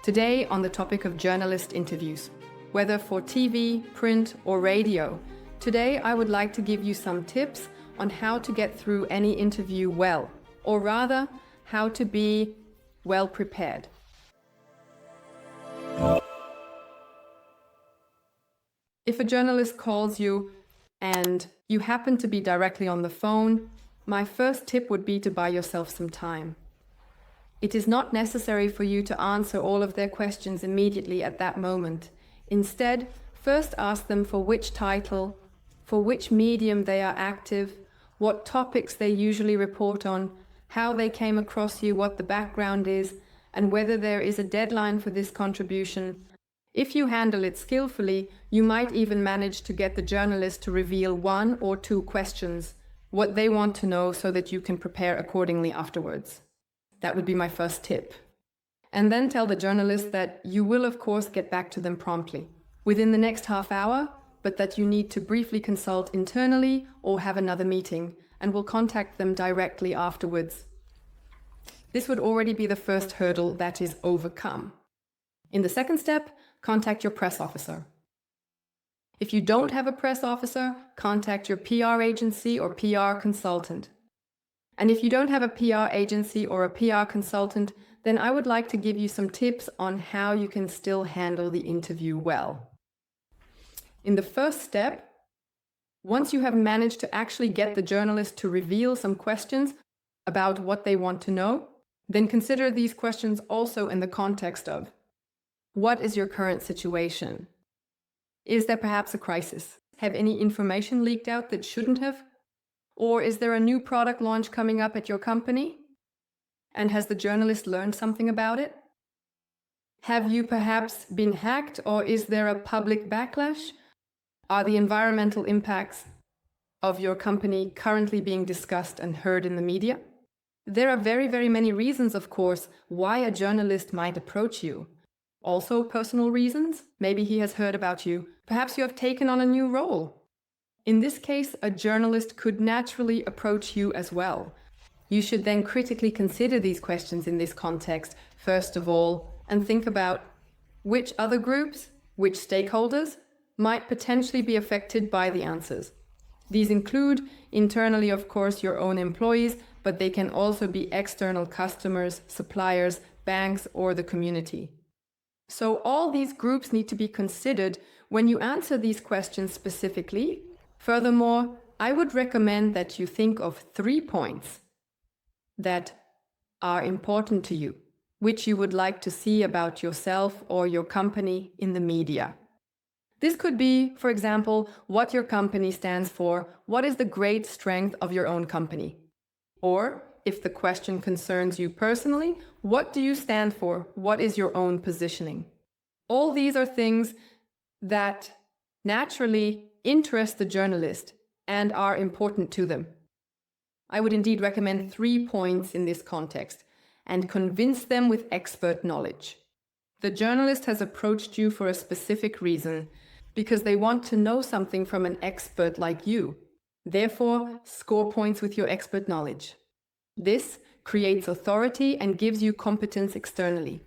Today on the topic of journalist interviews, whether for TV, print or radio. Today I would like to give you some tips on how to get through any interview well, or rather, how to be well prepared. If a journalist calls you and you happen to be directly on the phone, my first tip would be to buy yourself some time. It is not necessary for you to answer all of their questions immediately at that moment. Instead, first ask them for which title, for which medium they are active, what topics they usually report on, how they came across you, what the background is, and whether there is a deadline for this contribution. If you handle it skillfully, you might even manage to get the journalist to reveal 1 or 2 questions, what they want to know, so that you can prepare accordingly afterwards. That would be my first tip. And then tell the journalist that you will, of course, get back to them promptly, within the next half hour, but that you need to briefly consult internally or have another meeting, and will contact them directly afterwards. This would already be the first hurdle that is overcome. In the second step, contact your press officer. If you don't have a press officer, contact your PR agency or PR consultant. And if you don't have a PR agency or a PR consultant, then I would like to give you some tips on how you can still handle the interview well. In the first step, once you have managed to actually get the journalist to reveal some questions about what they want to know, then consider these questions also in the context of: what is your current situation? Is there perhaps a crisis? Have any information leaked out that shouldn't have? Or is there a new product launch coming up at your company? And has the journalist learned something about it? Have you perhaps been hacked, or is there a public backlash? Are the environmental impacts of your company currently being discussed and heard in the media? There are very, very many reasons, of course, why a journalist might approach you. Also personal reasons. Maybe he has heard about you. Perhaps you have taken on a new role. In this case, a journalist could naturally approach you as well. You should then critically consider these questions in this context, first of all, and think about which other groups, which stakeholders, might potentially be affected by the answers. These include, internally, of course, your own employees, but they can also be external customers, suppliers, banks, or the community. So all these groups need to be considered when you answer these questions specifically. Furthermore, I would recommend that you think of 3 points that are important to you, which you would like to see about yourself or your company in the media. This could be, for example, what your company stands for, what is the great strength of your own company? Or, if the question concerns you personally, what do you stand for? What is your own positioning? All these are things that naturally interest the journalist and are important to them. I would indeed recommend 3 points in this context and convince them with expert knowledge. The journalist has approached you for a specific reason, because they want to know something from an expert like you. Therefore, score points with your expert knowledge. This creates authority and gives you competence externally.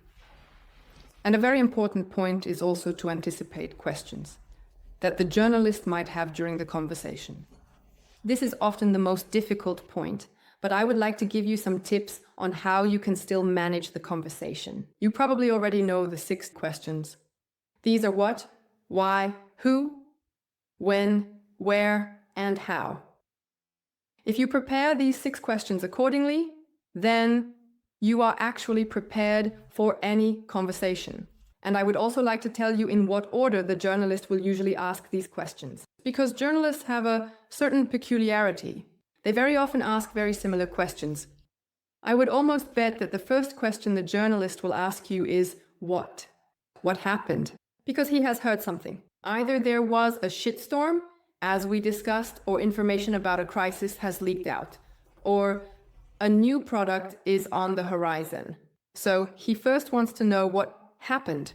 And a very important point is also to anticipate questions that the journalist might have during the conversation. This is often the most difficult point, but I would like to give you some tips on how you can still manage the conversation. You probably already know the 6 questions. These are what, why, who, when, where, and how. If you prepare these 6 questions accordingly, then you are actually prepared for any conversation. And I would also like to tell you in what order the journalist will usually ask these questions. Because journalists have a certain peculiarity. They very often ask very similar questions. I would almost bet that the first question the journalist will ask you is, what? What happened? Because he has heard something. Either there was a shitstorm, as we discussed, or information about a crisis has leaked out, or a new product is on the horizon. So he first wants to know what happened.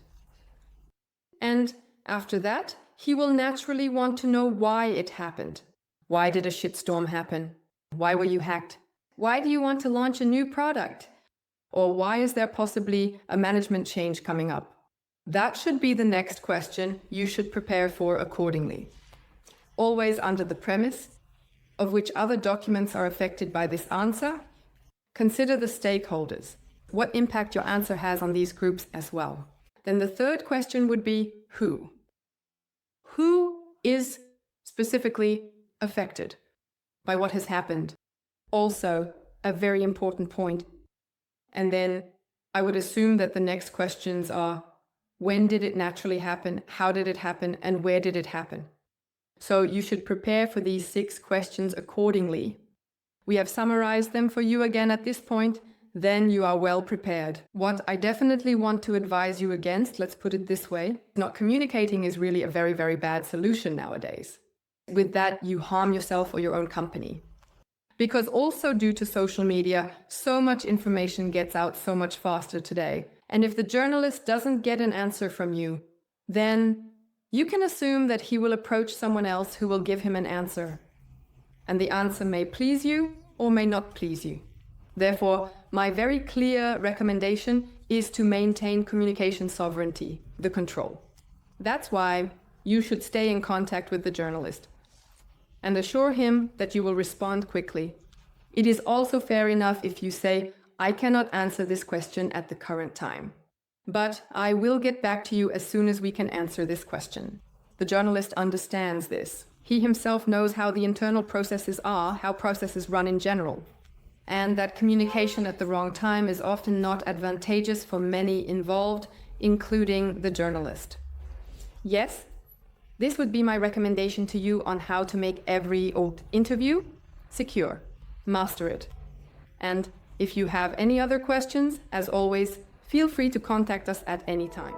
And after that, he will naturally want to know why it happened. Why did a shitstorm happen? Why were you hacked? Why do you want to launch a new product? Or why is there possibly a management change coming up? That should be the next question you should prepare for accordingly. Always under the premise of which other documents are affected by this answer. Consider the stakeholders, what impact your answer has on these groups as well. Then the third question would be who? Who is specifically affected by what has happened? Also, a very important point. And then I would assume that the next questions are, when did it naturally happen? How did it happen? And where did it happen? So you should prepare for these 6 questions accordingly. We have summarized them for you again at this point. Then you are well prepared. What I definitely want to advise you against, let's put it this way, not communicating is really a very, very bad solution nowadays. With that, you harm yourself or your own company. Because also due to social media, so much information gets out so much faster today. And if the journalist doesn't get an answer from you, then you can assume that he will approach someone else who will give him an answer. And the answer may please you or may not please you. Therefore, my very clear recommendation is to maintain communication sovereignty, the control. That's why you should stay in contact with the journalist and assure him that you will respond quickly. It is also fair enough if you say, I cannot answer this question at the current time, but I will get back to you as soon as we can answer this question. The journalist understands this. He himself knows how the internal processes are, how processes run in general, and that communication at the wrong time is often not advantageous for many involved, including the journalist. Yes, this would be my recommendation to you on how to make every interview secure. Master it. And if you have any other questions, as always, feel free to contact us at any time.